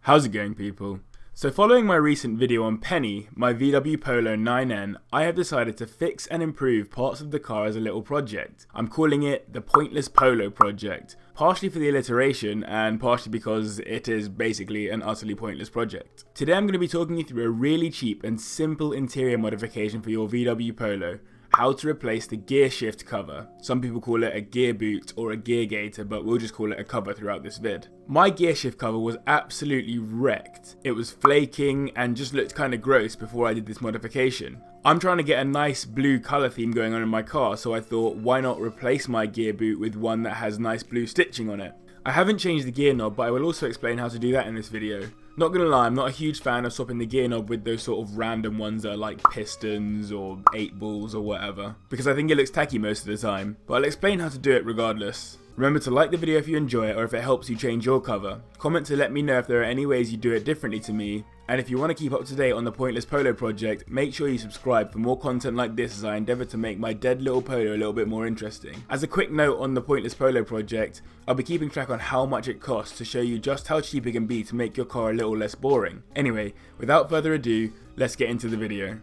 How's it going, people? So following my recent video on Penny, my VW Polo 9N, I have decided to fix and improve parts of the car as a little project. I'm calling it the Pointless Polo Project, partially for the alliteration and partially because it is basically an utterly pointless project. Today I'm going to be talking you through a really cheap and simple interior modification for your VW Polo. How to replace the gear shift cover. Some people call it a gear boot or a gear gator, but we'll just call it a cover throughout this vid. My gear shift cover was absolutely wrecked. It was flaking and just looked kind of gross before I did this modification. I'm trying to get a nice blue colour theme going on in my car, so I thought why not replace my gear boot with one that has nice blue stitching on it. I haven't changed the gear knob, but I will also explain how to do that in this video. Not gonna lie, I'm not a huge fan of swapping the gear knob with those sort of random ones that are like pistons or 8 balls or whatever, because I think it looks tacky most of the time, but I'll explain how to do it regardless. Remember to like the video if you enjoy it or if it helps you change your cover. Comment to let me know if there are any ways you do it differently to me, and if you want to keep up to date on the Pointless Polo project, make sure you subscribe for more content like this as I endeavour to make my dead little polo a little bit more interesting. As a quick note on the Pointless Polo project, I'll be keeping track on how much it costs to show you just how cheap it can be to make your car a little less boring. Anyway, without further ado, let's get into the video.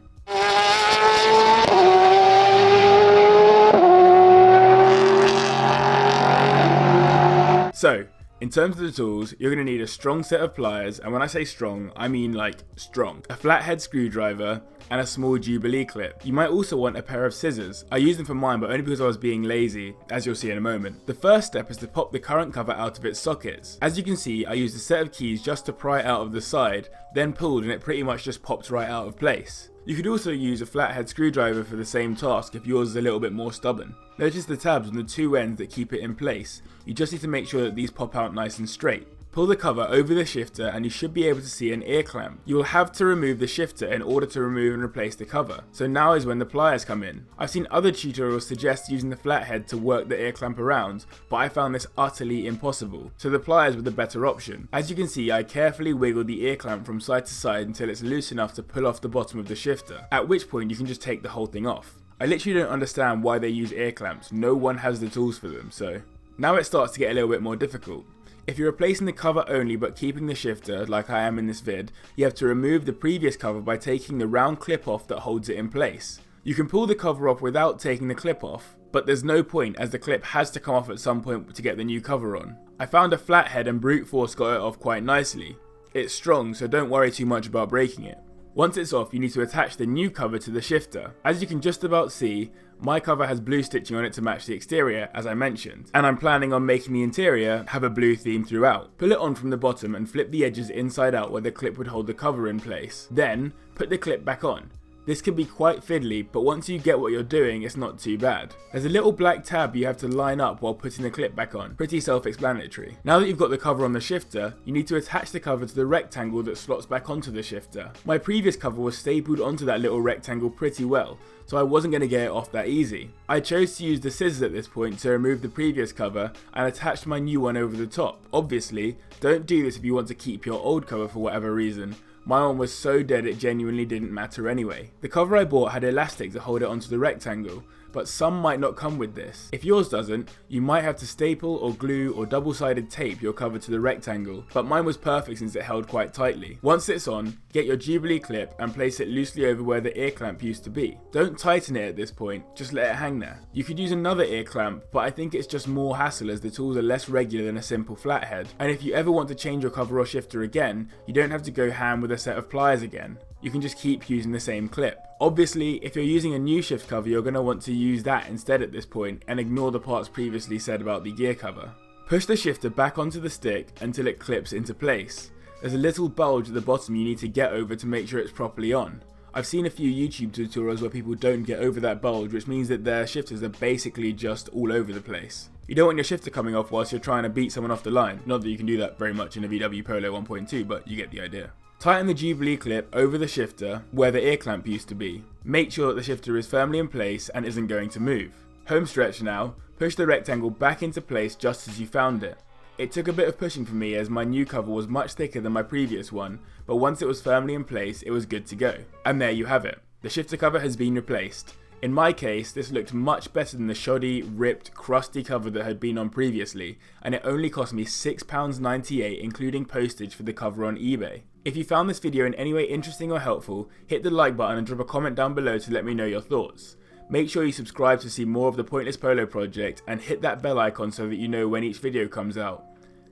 So, in terms of the tools, you're going to need a strong set of pliers, and when I say strong, I mean like strong. A flathead screwdriver, and a small Jubilee clip. You might also want a pair of scissors. I used them for mine, but only because I was being lazy, as you'll see in a moment. The first step is to pop the current cover out of its sockets. As you can see, I used a set of keys just to pry it out of the side, then pulled and it pretty much just popped right out of place. You could also use a flathead screwdriver for the same task if yours is a little bit more stubborn. Notice the tabs on the two ends that keep it in place. You just need to make sure that these pop out nice and straight. Pull the cover over the shifter and you should be able to see an ear clamp. You will have to remove the shifter in order to remove and replace the cover. So now is when the pliers come in. I've seen other tutorials suggest using the flathead to work the ear clamp around, but I found this utterly impossible. So the pliers were the better option. As you can see, I carefully wiggle the ear clamp from side to side until it's loose enough to pull off the bottom of the shifter, at which point you can just take the whole thing off. I literally don't understand why they use ear clamps. No one has the tools for them, so. Now it starts to get a little bit more difficult. If you're replacing the cover only but keeping the shifter, like I am in this vid, you have to remove the previous cover by taking the round clip off that holds it in place. You can pull the cover off without taking the clip off, but there's no point as the clip has to come off at some point to get the new cover on. I found a flathead and brute force got it off quite nicely. It's strong, so don't worry too much about breaking it. Once it's off, you need to attach the new cover to the shifter. As you can just about see, my cover has blue stitching on it to match the exterior, as I mentioned, and I'm planning on making the interior have a blue theme throughout. Pull it on from the bottom and flip the edges inside out where the clip would hold the cover in place. Then, put the clip back on. This can be quite fiddly, but once you get what you're doing, it's not too bad. There's a little black tab you have to line up while putting the clip back on. Pretty self-explanatory. Now that you've got the cover on the shifter, you need to attach the cover to the rectangle that slots back onto the shifter. My previous cover was stapled onto that little rectangle pretty well, so I wasn't going to get it off that easy. I chose to use the scissors at this point to remove the previous cover and attached my new one over the top. Obviously, don't do this if you want to keep your old cover for whatever reason. My one was so dead it genuinely didn't matter anyway. The cover I bought had elastic to hold it onto the rectangle, but some might not come with this. If yours doesn't, you might have to staple or glue or double-sided tape your cover to the rectangle, but mine was perfect since it held quite tightly. Once it's on, get your Jubilee clip and place it loosely over where the ear clamp used to be. Don't tighten it at this point, just let it hang there. You could use another ear clamp, but I think it's just more hassle as the tools are less regular than a simple flathead. And if you ever want to change your cover or shifter again, you don't have to go ham with a set of pliers again. You can just keep using the same clip. Obviously, if you're using a new shift cover, you're going to want to use that instead at this point and ignore the parts previously said about the gear cover. Push the shifter back onto the stick until it clips into place. There's a little bulge at the bottom you need to get over to make sure it's properly on. I've seen a few YouTube tutorials where people don't get over that bulge, which means that their shifters are basically just all over the place. You don't want your shifter coming off whilst you're trying to beat someone off the line. Not that you can do that very much in a VW Polo 1.2, but you get the idea. Tighten the Jubilee clip over the shifter where the ear clamp used to be. Make sure that the shifter is firmly in place and isn't going to move. Home stretch now, push the rectangle back into place just as you found it. It took a bit of pushing for me as my new cover was much thicker than my previous one, but once it was firmly in place, it was good to go. And there you have it. The shifter cover has been replaced. In my case, this looked much better than the shoddy, ripped, crusty cover that had been on previously, and it only cost me £6.98 including postage for the cover on eBay. If you found this video in any way interesting or helpful, hit the like button and drop a comment down below to let me know your thoughts. Make sure you subscribe to see more of the Pointless Polo project and hit that bell icon so that you know when each video comes out.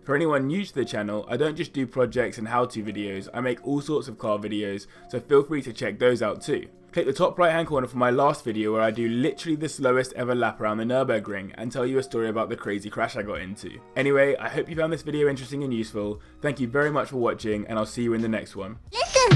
For anyone new to the channel, I don't just do projects and how-to videos, I make all sorts of car videos, so feel free to check those out too. Click the top right hand corner for my last video where I do literally the slowest ever lap around the Nürburgring and tell you a story about the crazy crash I got into. Anyway, I hope you found this video interesting and useful. Thank you very much for watching, and I'll see you in the next one. Listen!